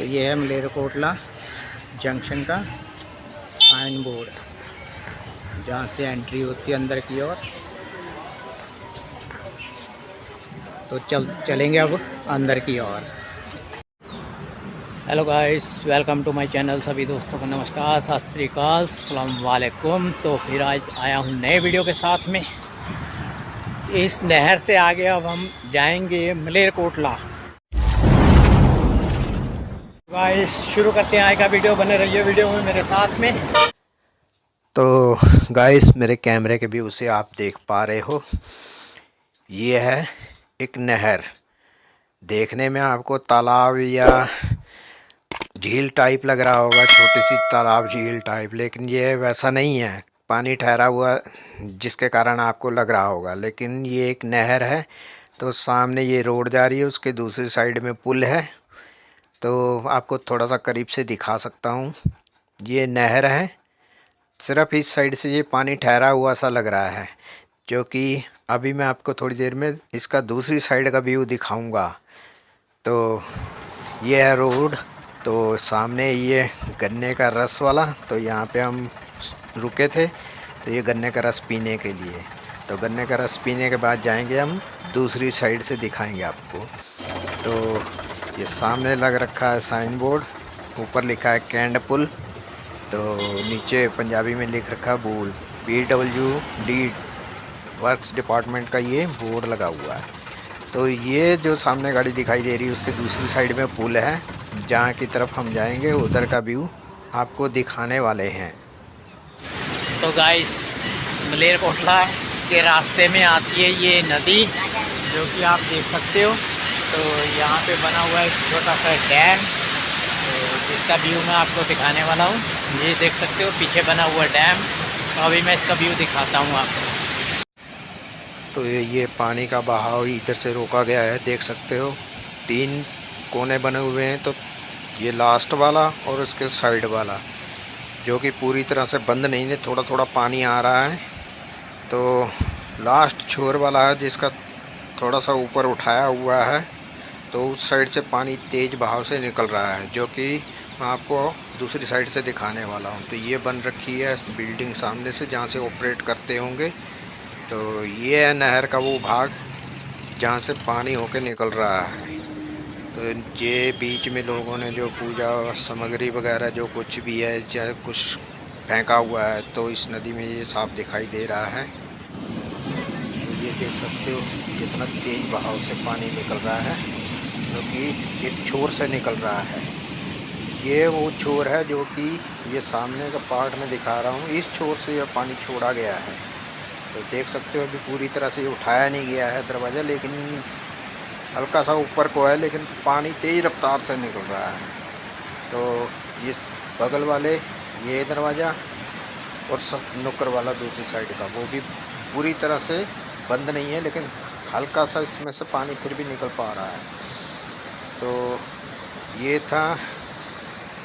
तो ये है मलेरकोटला जंक्शन का साइन बोर्ड, जहाँ से एंट्री होती है अंदर की ओर। तो चलेंगे अब अंदर की ओर। Hello guys, welcome to my channel. सभी दोस्तों को नमस्कार, सत श्री अकाल, अस्सलाम वालेकुम। तो फिर आज आया हूँ नए वीडियो के साथ में। इस नहर से आगे अब हम जाएंगे मलेरकोटला। गाइस शुरू करते हैं आज का वीडियो, बने रहिए वीडियो में मेरे साथ में। तो गाइस मेरे कैमरे के व्यू से आप देख पा रहे हो, ये है एक नहर। देखने में आपको तालाब या झील टाइप लग रहा होगा, छोटी सी तालाब झील टाइप, लेकिन ये वैसा नहीं है। पानी ठहरा हुआ जिसके कारण आपको लग रहा होगा, लेकिन ये एक नहर है। तो सामने ये रोड जा रही है, उसके दूसरी साइड में पुल है। तो आपको थोड़ा सा करीब से दिखा सकता हूँ, ये नहर है। सिर्फ इस साइड से ये पानी ठहरा हुआ सा लग रहा है, जो कि अभी मैं आपको थोड़ी देर में इसका दूसरी साइड का व्यू दिखाऊंगा। तो ये है रोड। तो सामने ये गन्ने का रस वाला, तो यहाँ पे हम रुके थे, तो ये गन्ने का रस पीने के लिए। तो गन्ने का रस पीने के बाद जाएंगे हम दूसरी साइड से, दिखाएंगे आपको। तो ये सामने लग रखा है साइन बोर्ड, ऊपर लिखा है कैंड पुल। तो नीचे पंजाबी में लिख रखा है बूल, PWD वर्क्स डिपार्टमेंट का ये बोर्ड लगा हुआ है। तो ये जो सामने गाड़ी दिखाई दे रही है, उसके दूसरी साइड में पुल है, जहाँ की तरफ हम जाएंगे उधर का व्यू आपको दिखाने वाले हैं। तो गाइस मलेरकोटला के रास्ते में आती है ये नदी, जो कि आप देख सकते हो। तो यहाँ पे बना हुआ है छोटा सा डैम, तो जिसका व्यू मैं आपको दिखाने वाला हूँ। ये देख सकते हो पीछे बना हुआ डैम। तो अभी मैं इसका व्यू दिखाता हूँ आपको। तो ये पानी का बहाव इधर से रोका गया है, देख सकते हो 3 कोने बने हुए हैं। तो ये लास्ट वाला और उसके साइड वाला, जो कि पूरी तरह से बंद नहीं है, थोड़ा थोड़ा पानी आ रहा है। तो लास्ट छोर वाला है, जिसका थोड़ा सा ऊपर उठाया हुआ है, तो उस साइड से पानी तेज़ बहाव से निकल रहा है, जो कि मैं आपको दूसरी साइड से दिखाने वाला हूँ। तो ये बन रखी है बिल्डिंग सामने से, जहाँ से ऑपरेट करते होंगे। तो ये है नहर का वो भाग जहाँ से पानी होके निकल रहा है। तो ये बीच में लोगों ने जो पूजा सामग्री वगैरह जो कुछ भी है, चाहे कुछ फेंका हुआ है, तो इस नदी में ये साफ दिखाई दे रहा है। तो ये देख सकते हो कितना तेज़ बहाव से पानी निकल रहा है, जो कि एक छोर से निकल रहा है। ये वो छोर है जो कि ये सामने का पार्ट में दिखा रहा हूँ, इस छोर से यह पानी छोड़ा गया है। तो देख सकते हो अभी पूरी तरह से उठाया नहीं गया है दरवाज़ा, लेकिन हल्का सा ऊपर को है, लेकिन पानी तेज़ रफ्तार से निकल रहा है। तो ये बगल वाले ये दरवाज़ा और नुक्कड़ वाला दूसरी साइड का, वो भी पूरी तरह से बंद नहीं है, लेकिन हल्का सा इसमें से पानी फिर भी निकल पा रहा है। तो ये था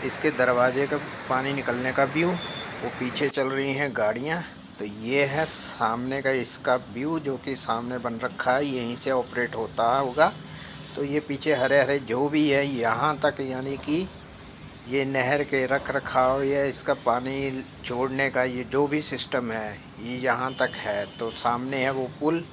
इसके दरवाजे का पानी निकलने का व्यू। वो पीछे चल रही हैं गाड़ियाँ। तो ये है सामने का इसका व्यू, जो कि सामने बन रखा है, यहीं से ऑपरेट होता होगा। तो ये पीछे हरे हरे जो भी है यहाँ तक, यानी कि ये नहर के रख रखाव या इसका पानी छोड़ने का ये जो भी सिस्टम है, ये यहाँ तक है। तो सामने है वो पुल,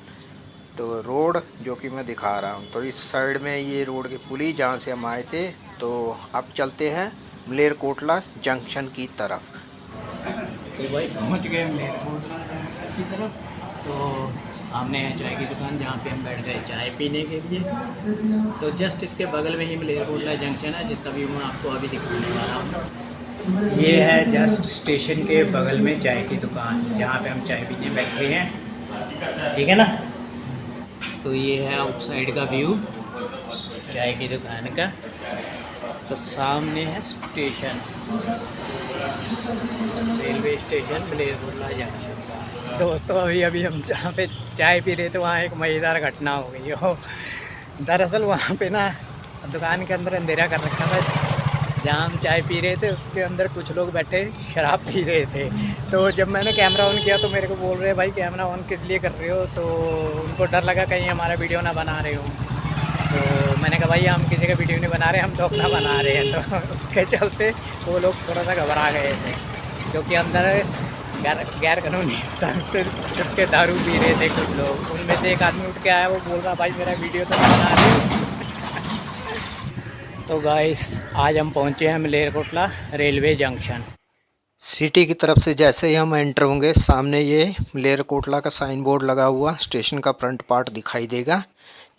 तो रोड जो कि मैं दिखा रहा हूँ। तो इस साइड में ये रोड की पुली जहाँ से हम आए थे। तो अब चलते हैं मलेरकोटला जंक्शन की तरफ। तो भाई पहुंच गए मलेरकोटला जंक्शन की तरफ। तो सामने है चाय की दुकान, जहाँ पे हम बैठ गए चाय पीने के लिए। तो जस्ट इसके बगल में ही मलेरकोटला जंक्शन है, जिसका भी मैं आपको अभी दिखाने वाला हूँ। ये है जस्ट स्टेशन के बगल में चाय की दुकान, जहाँ पे हम चाय पीने बैठे हैं, ठीक है ना। तो ये है आउटसाइड का व्यू चाय की दुकान का। तो सामने है station, railway station Malerkotla junction का। दोस्तों अभी हम जहाँ पे चाय पी रहे थे, वहाँ एक मज़ेदार घटना हो गई हो। दरअसल वहाँ पे ना दुकान के अंदर अंधेरा कर रखा था, जहाँ हम चाय पी रहे थे उसके अंदर कुछ लोग बैठे शराब पी रहे थे। तो जब मैंने कैमरा ऑन किया तो मेरे को बोल रहे भाई कैमरा ऑन किस लिए कर रहे हो। तो उनको डर लगा कहीं हमारा वीडियो ना बना रहे हो। तो मैंने कहा भाई हम किसी का वीडियो नहीं बना रहे, हम तो अपना बना रहे हैं। तो उसके चलते वो लोग थोड़ा सा घबरा गए थे, क्योंकि अंदर गैर कानूनी ढंग से छुप के दारू पी रहे थे कुछ लोग। उनमें से एक आदमी उठ के आया, वो बोल रहा भाई मेरा वीडियो तो नहीं बना रहे। तो गाइस आज हम पहुँचे हैं मलेरकोटला रेलवे जंक्शन। सिटी की तरफ से जैसे ही हम एंटर होंगे, सामने ये मलेरकोटला का साइन बोर्ड लगा हुआ स्टेशन का फ्रंट पार्ट दिखाई देगा,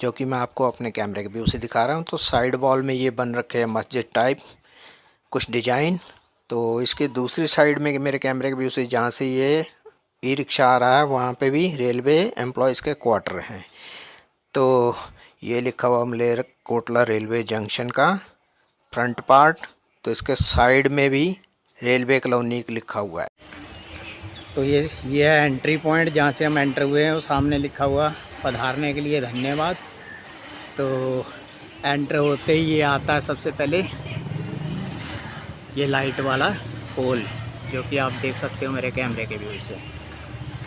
जो कि मैं आपको अपने कैमरे के व्यू से दिखा रहा हूँ। तो साइड वॉल में ये बन रखे हैं मस्जिद टाइप कुछ डिजाइन। तो इसके दूसरी साइड में मेरे कैमरे के व्यू से जहाँ से ये ई रिक्शा आ रहा है, वहाँ पे भी रेलवे एम्प्लॉयज़ के क्वार्टर हैं। तो ये लिखा हुआ मलेरकोटला रेलवे जंक्शन का फ्रंट पार्ट। तो इसके साइड में भी रेलवे कॉलोनी लिखा हुआ है। तो ये है एंट्री पॉइंट जहाँ से हम एंटर हुए हैं। वो सामने लिखा हुआ पधारने के लिए धन्यवाद। तो एंटर होते ही ये आता है सबसे पहले ये लाइट वाला पोल, जो कि आप देख सकते हो मेरे कैमरे के व्यू से।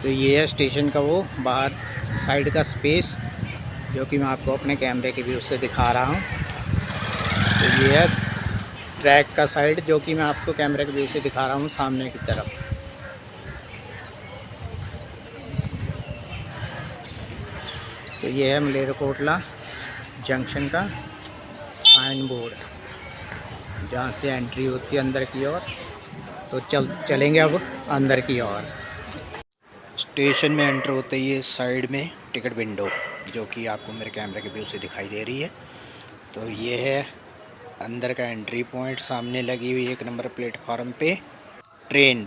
तो ये है स्टेशन का वो बाहर साइड का स्पेस, जो कि मैं आपको अपने कैमरे के व्यू से दिखा रहा हूँ। तो ये है ट्रैक का साइड, जो कि मैं आपको कैमरे के व्यू से दिखा रहा हूँ सामने की तरफ। तो ये है मलेरकोटला जंक्शन का साइन बोर्ड, जहाँ से एंट्री होती है अंदर की ओर। तो चलेंगे अब अंदर की ओर। स्टेशन में एंटर होते ही साइड में टिकट विंडो, जो कि आपको मेरे कैमरे के व्यू से दिखाई दे रही है। तो ये है अंदर का एंट्री पॉइंट। सामने लगी हुई 1 नंबर प्लेटफार्म पे ट्रेन।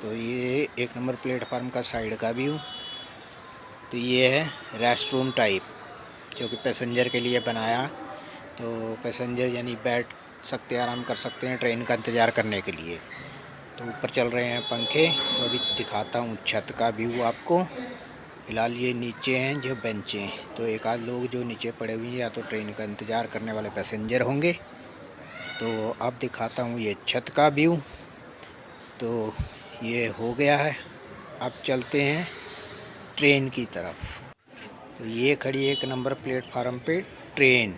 तो ये 1 नंबर प्लेटफार्म का साइड का व्यू। तो ये है रेस्ट रूम टाइप, जो कि पैसेंजर के लिए बनाया। तो पैसेंजर यानी बैठ सकते हैं, आराम कर सकते हैं ट्रेन का इंतज़ार करने के लिए। तो ऊपर चल रहे हैं पंखे। तो अभी दिखाता हूँ छत का व्यू आपको। फ़िलहाल ये नीचे हैं जो बेंचें। तो एक आध लोग जो नीचे पड़े हुए हैं, या तो ट्रेन का इंतज़ार करने वाले पैसेंजर होंगे। तो अब दिखाता हूँ ये छत का व्यू। तो ये हो गया है। अब चलते हैं ट्रेन की तरफ। तो ये खड़ी 1 नंबर प्लेटफार्म पे ट्रेन।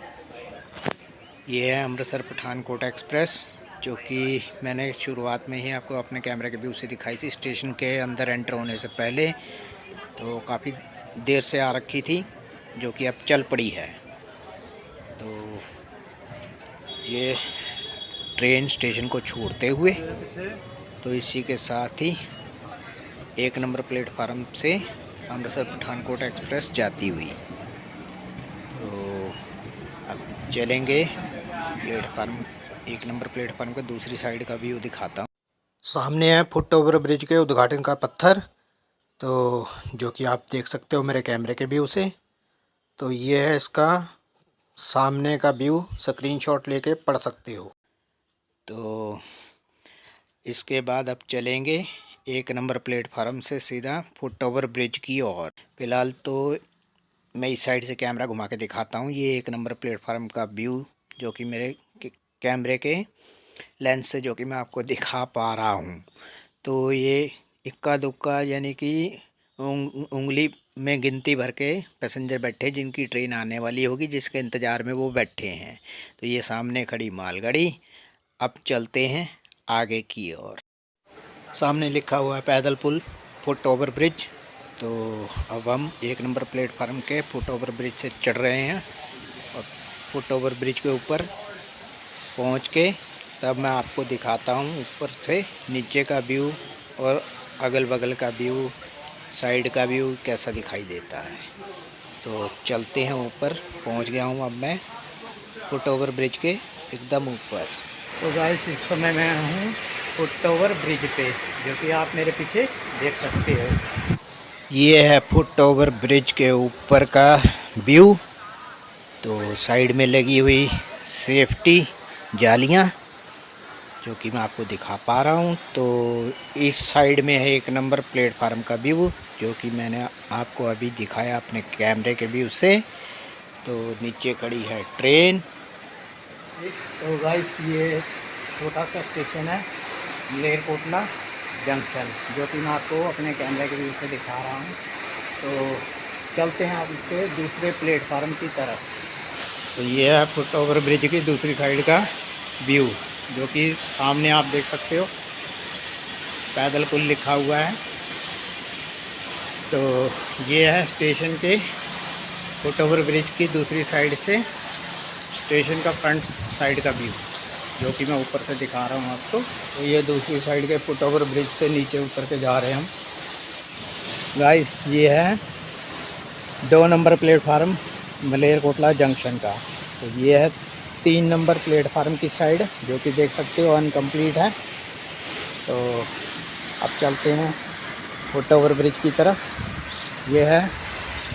ये है अमृतसर पठानकोट एक्सप्रेस, जो कि मैंने शुरुआत में ही आपको अपने कैमरे के व्यू से दिखाई थी स्टेशन के अंदर एंटर होने से पहले। तो काफ़ी देर से आ रखी थी, जो कि अब चल पड़ी है। तो ये ट्रेन स्टेशन को छोड़ते हुए, तो इसी के साथ ही 1 नंबर प्लेटफार्म से अमृतसर पठानकोट एक्सप्रेस जाती हुई। तो अब चलेंगे प्लेटफार्म 1 नंबर प्लेटफार्म का दूसरी साइड का व्यू दिखाता हूँ। सामने है फुट ओवर ब्रिज के उद्घाटन का पत्थर, तो जो कि आप देख सकते हो मेरे कैमरे के व्यू से। तो ये है इसका सामने का व्यू, स्क्रीनशॉट लेके पढ़ सकते हो। तो इसके बाद अब चलेंगे 1 नंबर प्लेटफार्म से सीधा फुट ओवर ब्रिज की ओर। फ़िलहाल तो मैं इस साइड से कैमरा घुमा के दिखाता हूँ। ये 1 नंबर प्लेटफार्म का व्यू, जो कि मेरे कैमरे के लेंस से जो कि मैं आपको दिखा पा रहा हूँ। तो ये इक्का दुक्का यानी कि उंगली में गिनती भर के पैसेंजर बैठे, जिनकी ट्रेन आने वाली होगी, जिसके इंतज़ार में वो बैठे हैं। तो ये सामने खड़ी मालगाड़ी। अब चलते हैं आगे की ओर। सामने लिखा हुआ है पैदल पुल फुट ओवर ब्रिज। तो अब हम 1 नंबर प्लेटफार्म के फुट ओवर ब्रिज से चढ़ रहे हैं, और फुट ओवर ब्रिज के ऊपर पहुंच के तब मैं आपको दिखाता हूं ऊपर से नीचे का व्यू, और अगल बगल का व्यू, साइड का व्यू कैसा दिखाई देता है। तो चलते हैं ऊपर। पहुंच गया हूं अब मैं फुट ओवर ब्रिज के एकदम ऊपर। तो गाइस इस समय मैं हूं फुट ओवर ब्रिज पे, जो कि आप मेरे पीछे देख सकते हो। ये है फुट ओवर ब्रिज के ऊपर का व्यू। तो साइड में लगी हुई सेफ्टी जालियां, जो कि मैं आपको दिखा पा रहा हूँ। तो इस साइड में है 1 नंबर प्लेटफार्म का व्यू, जो कि मैंने आपको अभी दिखाया अपने कैमरे के व्यू से। तो नीचे खड़ी है ट्रेन। तो गाइस ये छोटा सा स्टेशन है मलेरकोटला जंक्शन, जो कि मैं आपको अपने कैमरे के व्यू से दिखा रहा हूँ। तो चलते हैं अब इसके दूसरे प्लेटफार्म की तरफ। तो ये है फुट ओवर ब्रिज की दूसरी साइड का व्यू, जो कि सामने आप देख सकते हो पैदल पुल लिखा हुआ है। तो ये है स्टेशन के फुट ओवर ब्रिज की दूसरी साइड से स्टेशन का फ्रंट साइड का व्यू, जो कि मैं ऊपर से दिखा रहा हूँ आपको। तो ये दूसरी साइड के फुट ओवर ब्रिज से नीचे उतर के जा रहे हैं हम। गाइस ये है 2 नंबर प्लेटफार्म मलेरकोटला जंक्शन का। तो ये है 3 नंबर प्लेटफार्म की साइड, जो कि देख सकते हो अनकम्प्लीट है। तो अब चलते हैं फुट ओवर ब्रिज की तरफ। ये है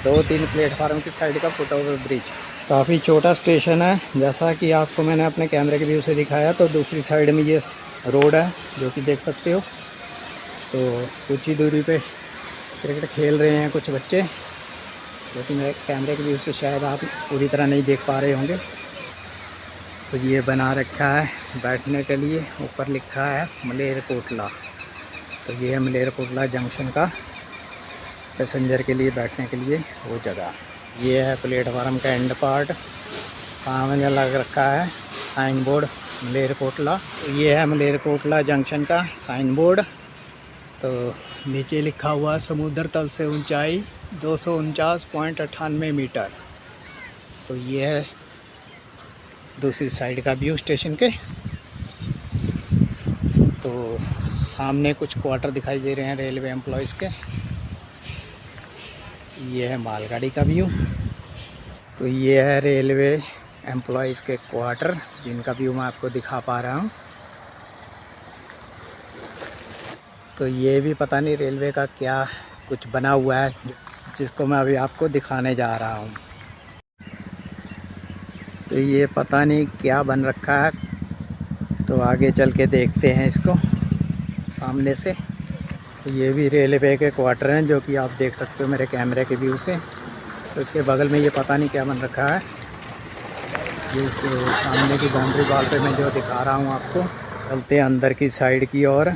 2-3 प्लेटफार्म की साइड का फुट ओवर ब्रिज। काफ़ी छोटा स्टेशन है, जैसा कि आपको मैंने अपने कैमरे के व्यू से दिखाया। तो दूसरी साइड में ये रोड है, जो कि देख सकते हो। तो कुछ ही दूरी पे क्रिकेट खेल रहे हैं कुछ बच्चे, जो कि मेरे कैमरे के व्यू से शायद आप पूरी तरह नहीं देख पा रहे होंगे। तो ये बना रखा है बैठने के लिए, ऊपर लिखा है मलेरकोटला। तो ये है मलेरकोटला जंक्शन का पैसेंजर के लिए बैठने के लिए वो जगह। ये है प्लेटफार्म का एंड पार्ट, सामने लग रखा है साइन बोर्ड मलेरकोटला। तो ये है मलेरकोटला जंक्शन का साइन बोर्ड। तो नीचे लिखा हुआ समुद्र तल से ऊंचाई 249.98 मीटर। तो ये है दूसरी साइड का व्यू स्टेशन के। तो सामने कुछ क्वार्टर दिखाई दे रहे हैं रेलवे एम्प्लॉयज़ के। ये है मालगाड़ी का व्यू। तो ये है रेलवे एम्प्लॉयज़ के क्वार्टर, जिनका व्यू मैं आपको दिखा पा रहा हूँ। तो ये भी पता नहीं रेलवे का क्या कुछ बना हुआ है, जिसको मैं अभी आपको दिखाने जा रहा हूँ। तो ये पता नहीं क्या बन रखा है, तो आगे चल के देखते हैं इसको सामने से। तो ये भी रेलवे के क्वार्टर हैं, जो कि आप देख सकते हो मेरे कैमरे के व्यू से। तो इसके बगल में ये पता नहीं क्या बन रखा है। ये जो सामने की बाउंड्री वॉल पे मैं जो दिखा रहा हूँ आपको। चलते हैं अंदर की साइड की ओर।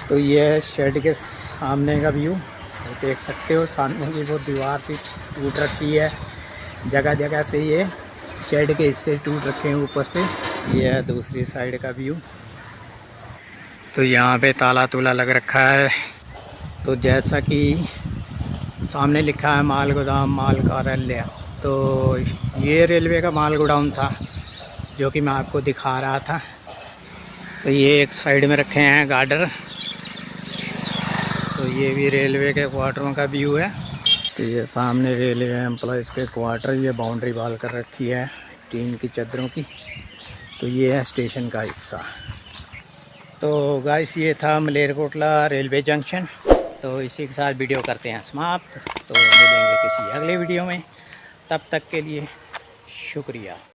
तो ये है शेड के सामने का व्यू, तो देख सकते हो सामने की वो दीवार सी टूट रखी है, जगह जगह से ये शेड के हिस्से टूट रखे हैं ऊपर से। ये है दूसरी साइड का व्यू। तो यहाँ पे ताला तूला लग रखा है। तो जैसा कि सामने लिखा है माल गोदाम माल कार्यालय, तो ये रेलवे का माल गोडाउन था, जो कि मैं आपको दिखा रहा था। तो ये एक साइड में रखे हैं गार्डर। तो ये भी रेलवे के क्वार्टरों का व्यू है। तो ये सामने रेलवे एम्प्लॉयज़ के क्वार्टर, ये बाउंड्री वॉल कर रखी है टीन की चादरों की। तो ये है स्टेशन का हिस्सा। तो गाइस ये था मलेरकोटला रेलवे जंक्शन। तो इसी के साथ वीडियो करते हैं समाप्त। तो मिलेंगे किसी अगले वीडियो में, तब तक के लिए शुक्रिया।